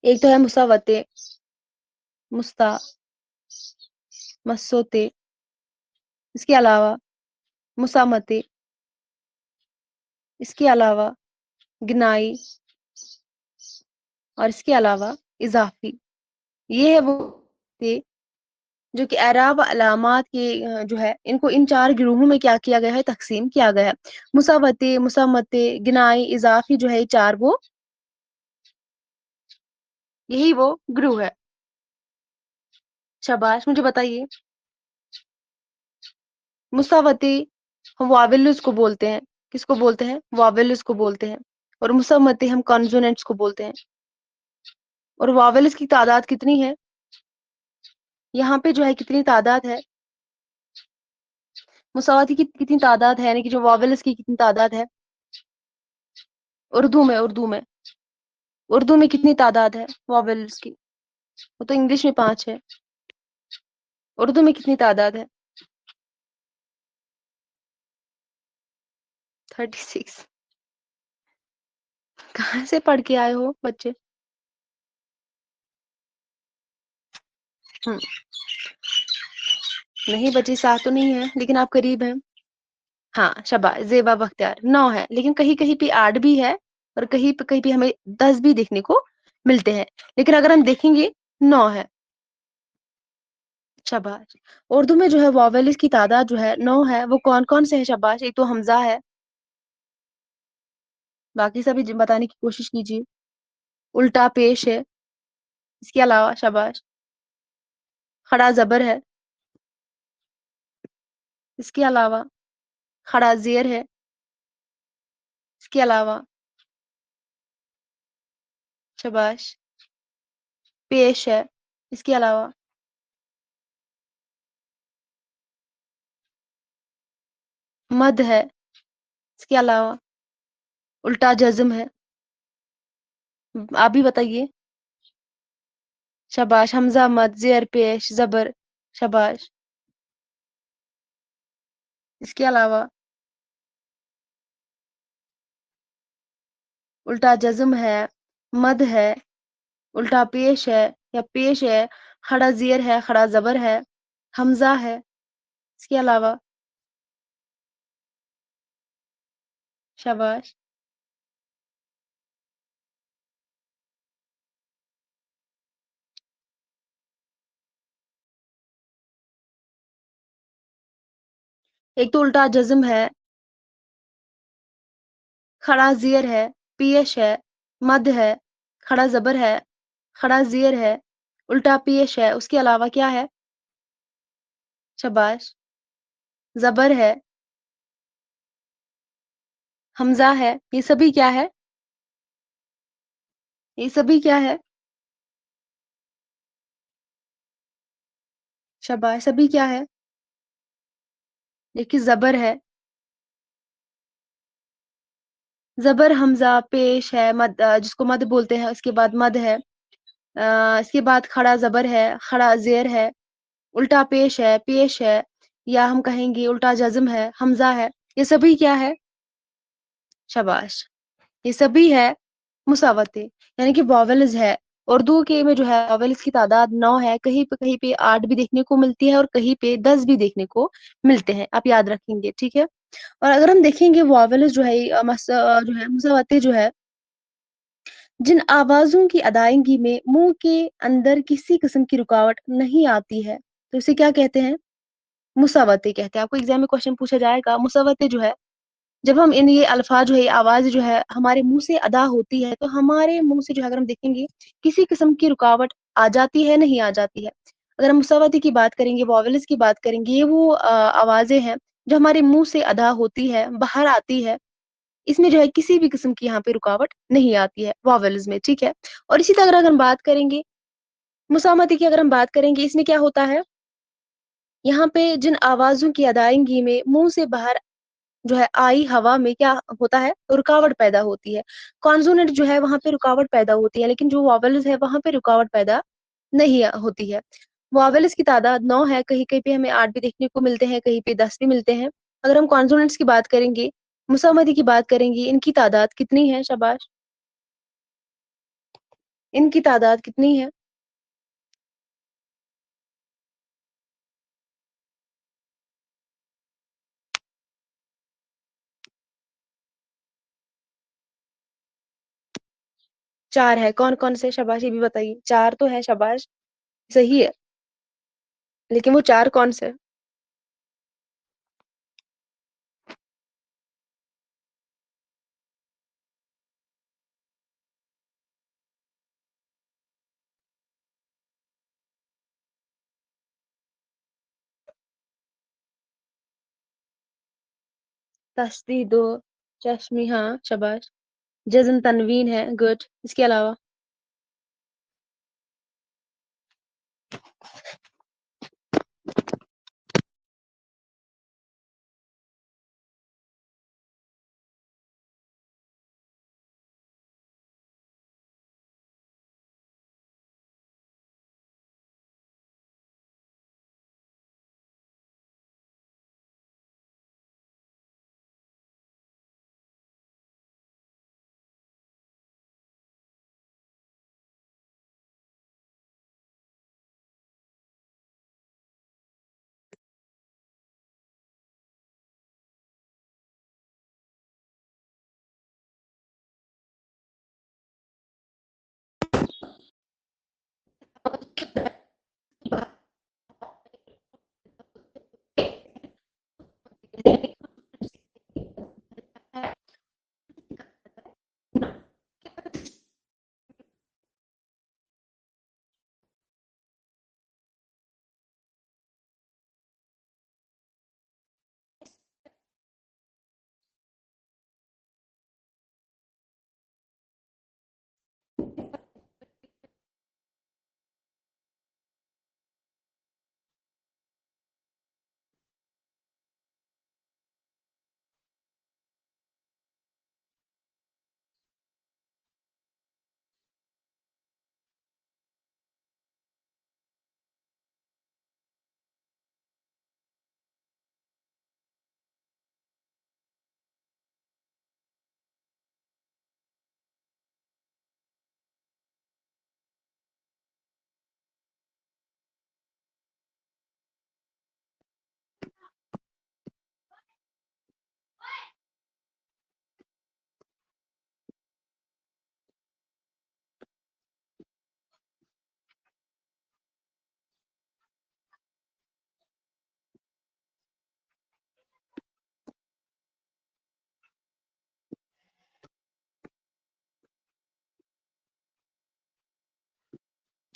ایک تو ہے مساوتے، مستا، مسوتے، اس کے علاوہ مسامتے، اس کے علاوہ گنائی، اور اس کے علاوہ اضافی. یہ ہے وہ تھے جو کہ اعراب علامات کے جو ہے ان کو ان 4 گروہوں میں کیا کیا گیا ہے، تقسیم کیا گیا ہے. مساوتے، مسامتے، گنائی، اضافی جو ہے 4 وہ یہی وہ گروہ ہے. شاباش، مجھے بتائیے مساوتے ہم واویلز کو بولتے ہیں. کس کو بولتے ہیں؟ واویلز کو بولتے ہیں. اور مسامتے ہم کانسوننٹس کو بولتے ہیں. اور واویلز کی تعداد کتنی ہے؟ یہاں پہ جو ہے کتنی تعداد ہے؟ مساواتی کی کتنی تعداد ہے، یعنی کہ جو واویلز کی کتنی تعداد ہے اردو میں اردو میں کتنی تعداد ہے واویلز کی؟ وہ تو انگلش میں 5 ہے. اردو میں کتنی تعداد ہے؟ 36. کہاں سے پڑھ کے آئے ہو بچے؟ نہیں بچے، 7 تو نہیں ہے لیکن آپ قریب ہیں. ہاں شاباش، زیبا بختیار 9 ہے، لیکن کہیں کہیں پہ 8 بھی ہے اور کہیں پہ ہمیں 10 بھی دیکھنے کو ملتے ہیں، لیکن اگر ہم دیکھیں گے 9 ہے. شاباش. اردو میں جو ہے واویلز کی تعداد جو ہے 9 ہے. وہ کون کون سے ہے؟ شاباش. ایک تو حمزہ ہے، باقی سبھی بتانے کی کوشش کیجیے. الٹا پیش ہے، اس کے علاوہ شاباش کھڑا زبر ہے، اس کے علاوہ کھڑا زیر ہے، اس کے علاوہ شاباش پیش ہے، اس کے علاوہ مد ہے، اس کے علاوہ الٹا جزم ہے. آپ بھی بتائیے. شاباش. حمزہ، مد، زیر، پیش، زبر. شاباش. اس کے علاوہ الٹا جزم ہے، مد ہے، الٹا پیش ہے یا پیش ہے، کھڑا زیر ہے، کھڑا زبر ہے، حمزہ ہے. اس کے علاوہ شاباش ایک تو الٹا جزم ہے، کھڑا زیر ہے، پیش ہے، مد ہے، کھڑا زبر ہے، کھڑا زیر ہے، الٹا پیش ہے. اس کے علاوہ کیا ہے؟ شاباش زبر ہے، حمزہ ہے. یہ سبھی کیا ہے؟ یہ سبھی کیا ہے؟ شاباش. سبھی کیا ہے؟ دیکھیے زبر ہے، زبر حمزہ پیش ہے، مد جس کو مد بولتے ہیں، اس کے بعد مد ہے، اس کے بعد کھڑا زبر ہے، کھڑا زیر ہے، الٹا پیش ہے، یا ہم کہیں گے الٹا جزم ہے، حمزہ ہے. یہ سبھی کیا ہے؟ شاباش. یہ سبھی ہے مساوتے، یعنی کہ واویلز ہے. اردو کے میں جو ہے واویلز کی تعداد 9 ہے. کہیں پہ 8 بھی دیکھنے کو ملتی ہے اور کہیں پہ 10 بھی دیکھنے کو ملتے ہیں. آپ یاد رکھیں گے، ٹھیک ہے. اور اگر ہم دیکھیں گے واویلز جو ہے جو ہے مساوتے جو ہے جن آوازوں کی ادائیگی میں منہ کے اندر کسی قسم کی رکاوٹ نہیں آتی ہے تو اسے کیا کہتے ہیں؟ مساوتے کہتے ہیں. آپ کو ایگزام میں کوشچن پوچھا جائے گا مساوتے جو ہے جب ہم یہ الفاظ جو ہے یہ آواز جو ہے ہمارے منہ سے ادا ہوتی ہے تو ہمارے منہ سے جو ہے اگر ہم دیکھیں گے کسی قسم کی رکاوٹ آ جاتی ہے، نہیں آ جاتی ہے. اگر ہم مساواتی کی بات کریں گے، واویلز کی بات کریں گے، یہ وہ آوازیں ہیں جو ہمارے منہ سے ادا ہوتی ہے، باہر آتی ہے. اس میں جو ہے کسی بھی قسم کی یہاں پہ رکاوٹ نہیں آتی ہے واویلز میں، ٹھیک ہے. اور اسی طرح اگر ہم بات کریں گے مسامتی کی، اگر ہم بات کریں گے، اس میں کیا ہوتا ہے؟ یہاں پہ جن آوازوں کی ادائیگی میں منہ سے باہر جو ہے آئی ہوا میں کیا ہوتا ہے؟ رکاوٹ پیدا ہوتی ہے. کانسوننٹ جو ہے وہاں پہ رکاوٹ پیدا ہوتی ہے، لیکن جو واویلز ہے وہاں پہ رکاوٹ پیدا نہیں ہوتی ہے. واویلز کی تعداد 9 ہے. کہیں کہیں پہ ہمیں 8 بھی دیکھنے کو ملتے ہیں، کہیں پہ 10 بھی ملتے ہیں. اگر ہم کانسوننٹس کی بات کریں گے، مسامتی کی بات کریں گے، ان کی تعداد کتنی ہے؟ شاباش ان کی تعداد کتنی ہے؟ چار ہے. کون کون سے؟ شاباش، یہ بھی بتائیے. چار تو ہے، شاباش صحیح ہے، لیکن وہ چار کون سے؟ تشدید دو، چشمی ہاں شاباش، جزم تنوین ہے، گڈ. اس کے علاوہ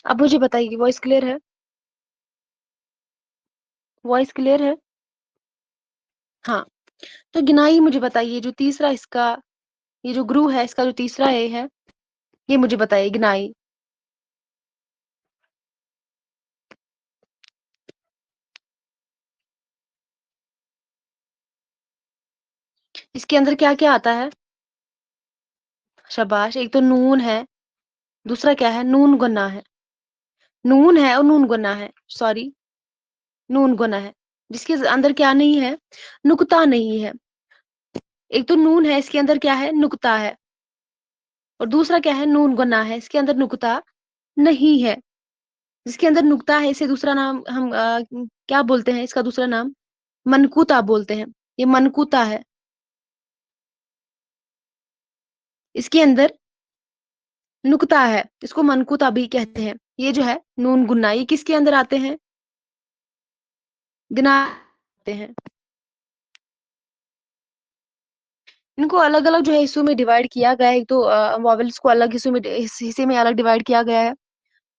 اب مجھے بتائیے، وائس کلیئر ہے؟ وائس کلیئر ہے؟ ہاں. تو گنائی مجھے بتائیے، جو تیسرا اس کا، یہ جو گروہ ہے اس کا جو تیسرا اے ہے، یہ مجھے بتائیے گنائی. اس کے اندر کیا کیا آتا ہے؟ شاباش. ایک تو نون ہے، دوسرا کیا ہے؟ نون گنا ہے. نون ہے اور نون گنا ہے، سوری نون گنا ہے. جس کے اندر کیا نہیں ہے؟ نقطہ نہیں ہے. ایک تو نون ہے، اس کے اندر کیا ہے؟ نقطہ ہے. اور دوسرا کیا ہے؟ نون گنا ہے، اس کے اندر نقطہ نہیں ہے. جس کے اندر نقطہ ہے، اسے دوسرا نام ہم کیا بولتے ہیں؟ اس کا دوسرا نام منقوطہ بولتے ہیں. یہ منقوطہ ہے. اس کے اندر نقطہ ہے، اس کو منقوطہ بھی کہتے ہیں. یہ جو ہے نون گنا، یہ کس کے اندر آتے ہیں؟ گنا آتے ہیں. ان کو الگ الگ جو ہے حصوں میں ڈیوائڈ کیا گیا ہے. ایک تو واولس کو الگ حصے میں الگ ڈیوائڈ کیا گیا ہے،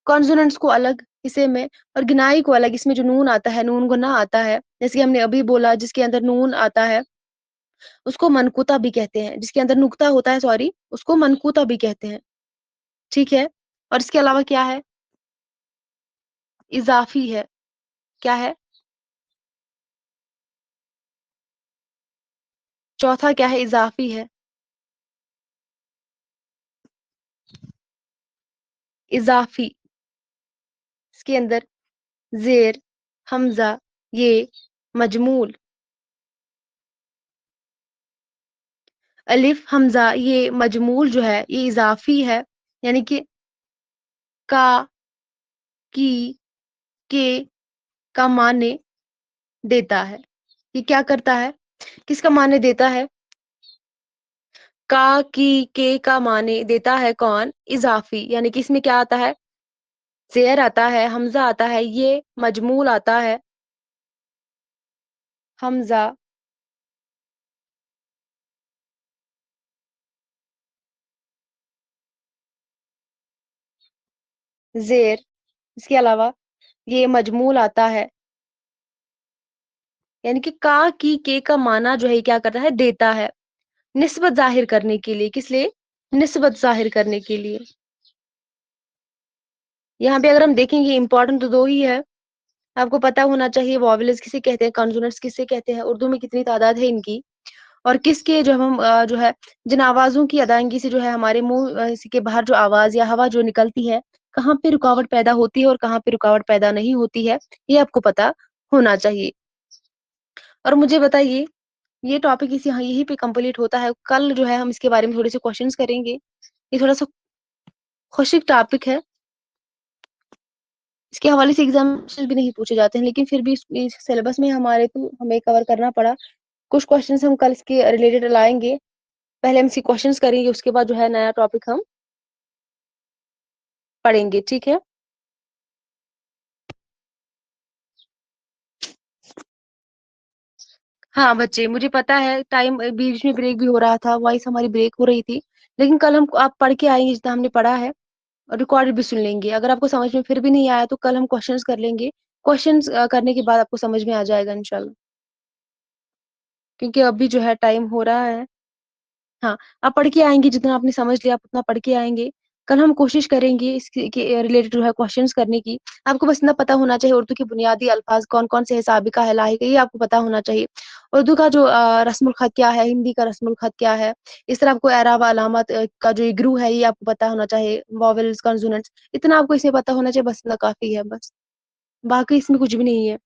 کانسوننٹس کو الگ حصے میں، اور گنائی کو الگ. اس میں جو نون آتا ہے، نون گنا آتا ہے، جیسے ہم نے ابھی بولا، جس کے اندر نون آتا ہے اس کو منقوطہ بھی کہتے ہیں. جس کے اندر نقطہ ہوتا ہے، سوری، اس کو منقوطہ بھی کہتے ہیں. ٹھیک ہے. اور اس کے علاوہ کیا ہے؟ اضافی ہے. کیا ہے؟ چوتھا کیا ہے؟ اضافی ہے. اضافی. اس کے اندر زیر، حمزہ، یہ مجمول، الف حمزہ، یہ مجمول جو ہے یہ اضافی ہے. یعنی کہ का, की, के का माने देता है। ये क्या करता है? किसका माने देता है? का, की, के का माने देता है कौन? इजाफी, यानी कि इसमें क्या आता है? ज़ेर आता है, हमजा आता है, ये मजमूल आता है, हमजा, ज़ेर, इसके अलावा ये मजमूल आता है। यानी कि का, की, के का माना जो है क्या करता है? देता है, निस्बत ज़ाहिर करने के लिए। किस लिए? निस्बत ज़ाहिर करने के लिए। यहाँ पे अगर हम देखेंगे इम्पोर्टेंट तो 2 ही है। आपको पता होना चाहिए वॉवेल्स किसे कहते हैं, कॉन्सोनेंट्स किसे कहते हैं, उर्दू में कितनी तादाद है इनकी, और किसके जो हम जो है जिन आवाज़ों की अदायगी से जो है हमारे मुँह के बाहर जो आवाज़ या हवा जो निकलती है, कहाँ पे रुकावट पैदा होती है और कहाँ पे रुकावट पैदा नहीं होती है, ये आपको पता होना चाहिए। और मुझे बताइए, ये टॉपिक इसी यहाँ यहीं पे कंप्लीट होता है। कल जो है हम इसके बारे में थोड़े से क्वेश्चंस करेंगे। ये थोड़ा-सा खुशिक टॉपिक है। इसके हवाले से एग्जामिनेशन भी नहीं पूछे जाते हैं, लेकिन फिर भी इस सिलेबस में हमारे तो हमें कवर करना पड़ा। कुछ क्वेश्चंस हम कल इसके रिलेटेड लाएँगे। पहले हम इसके क्वेश्चंस करेंगे, उसके बाद जो है नया टॉपिक हम पढ़ेंगे, ठीक है? हाँ, बच्चे मुझे पता है टाइम बीच में ब्रेक भी हो रहा था, वॉइस हमारी ब्रेक हो रही थी। लेकिन कल हम आप पढ़ के आएँगे जितना हमने पढ़ा है, और रिकॉर्डेड भी सुन लेंगे। अगर आपको समझ में फिर भी नहीं आया तो कल हम क्वेश्चंस कर लेंगे। क्वेश्चंस करने के बाद आपको समझ में आ जाएगा इंशाल्लाह। क्योंकि अभी जो है टाइम हो रहा है। हाँ, आप पढ़ के आएँगे, जितना आपने समझ लिया आप उतना पढ़ के आएँगे। कल हम कोशिश करेंगे इसके के रिलेटेड जो है क्वेश्चंस करने की। आपको बस इतना पता होना चाहिए उर्दू के बुनियादी अल्फाज़ कौन-कौन से है, साबिक़ा है, लाहिक़ है, ये आपको पता होना चाहिए। उर्दू का जो रस्मुल ख़त क्या है, हिंदी का रस्मुल ख़त क्या है, इस तरह आपको एराब अलामत का जो इग्रू है, ये आपको पता होना चाहिए, वॉवेल्स, कॉन्सोनेंट्स, इतना आपको इसमें पता होना चाहिए, बस इतना काफ़ी है बस। बाकी इसमें कुछ भी नहीं है।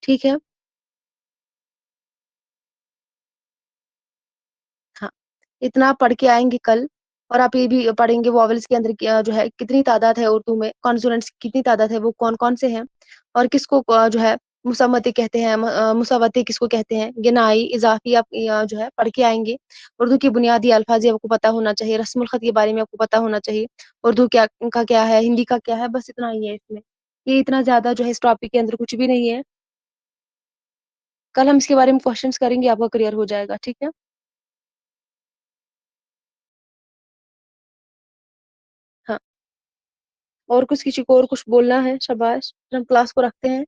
ठीक है? हाँ, इतना आप पढ़ के आएँगे कल, और आप ये भी पढ़ेंगे वॉवेल्स के अंदर क्या जो है कितनी तादाद है उर्दू में, कॉन्सोनेंट्स की कितनी तादाद है, वो कौन-कौन से हैं, और किसको जो है मुसम्मतें कहते हैं, मुसव्वतें किसको कहते हैं, गिनाई, इज़ाफ़ी आप जो है पढ़ के आएँगे। उर्दू के बुनियादी अल्फाज़ ये आपको पता होना चाहिए, रस्मुल ख़त के बारे में आपको पता होना चाहिए, उर्दू क्या का क्या है, हिंदी का क्या है, बस इतना ही है इसमें। ये इतना ज़्यादा जो है इस टॉपिक के अंदर कुछ भी नहीं है। कल हम इसके बारे में क्वेश्चन्स करेंगे, आपका क्लियर हो जाएगा, ठीक है? हाँ। और कुछ किसी को और कुछ बोलना है? शाबाश! फिर हम क्लास को रखते हैं।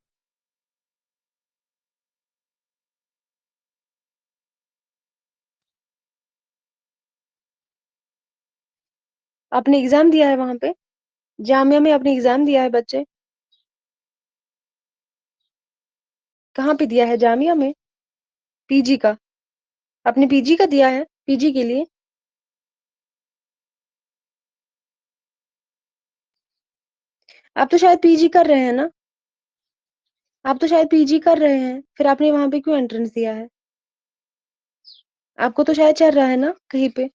आपने एग्ज़ाम दिया है वहाँ पे? जामिया में आपने एग्ज़ाम दिया है बच्चे? कहाँ पे दिया है, जामिया में? पीजी का? आपने पीजी का दिया है? पीजी के लिए? आप तो शायद पीजी कर रहे हैं ना? आप तो शायद पीजी कर रहे हैं, फिर आपने वहाँ पे क्यों एंट्रेंस दिया है? आपको तो शायद चल रहा है ना कहीं पे?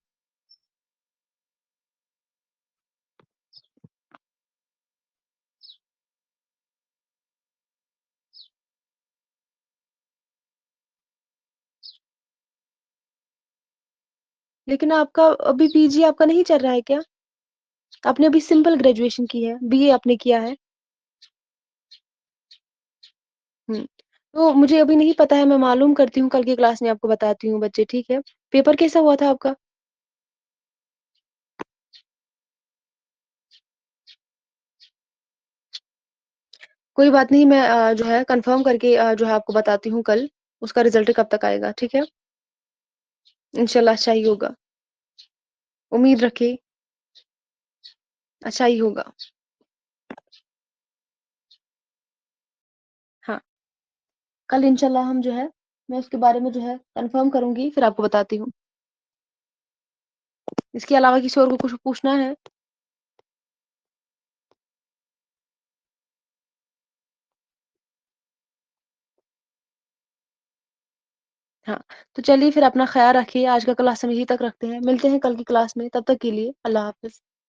लेकिन आपका अभी पीजी आपका नहीं चल रहा है क्या? आपने अभी सिंपल ग्रेजुएशन की है, बीए आपने किया है। हुँ। तो मुझे अभी नहीं पता है, मैं मालूम करती हूँ, कल की क्लास में आपको बताती हूँ बच्चे, ठीक है? पेपर कैसा हुआ था आपका? कोई बात नहीं, मैं जो है कन्फर्म करके जो है आपको बताती हूँ कल, उसका रिज़ल्ट कब तक आएगा, ठीक है? इंशाल्लाह अच्छा ही होगा। उम्मीद रखिए, अच्छा ही होगा। हाँ, कल इंशाल्लाह हम जो है मैं उसके बारे में जो है कन्फर्म करूँगी, फिर आपको बताती हूँ। इसके अलावा किसी और को कुछ पूछना है? हाँ, तो चलिए फिर अपना ख़्याल रखिए, आज का क्लास हम यहीं तक रखते हैं। मिलते हैं कल की क्लास में, तब तक के लिए अल्लाह हाफ़िज़।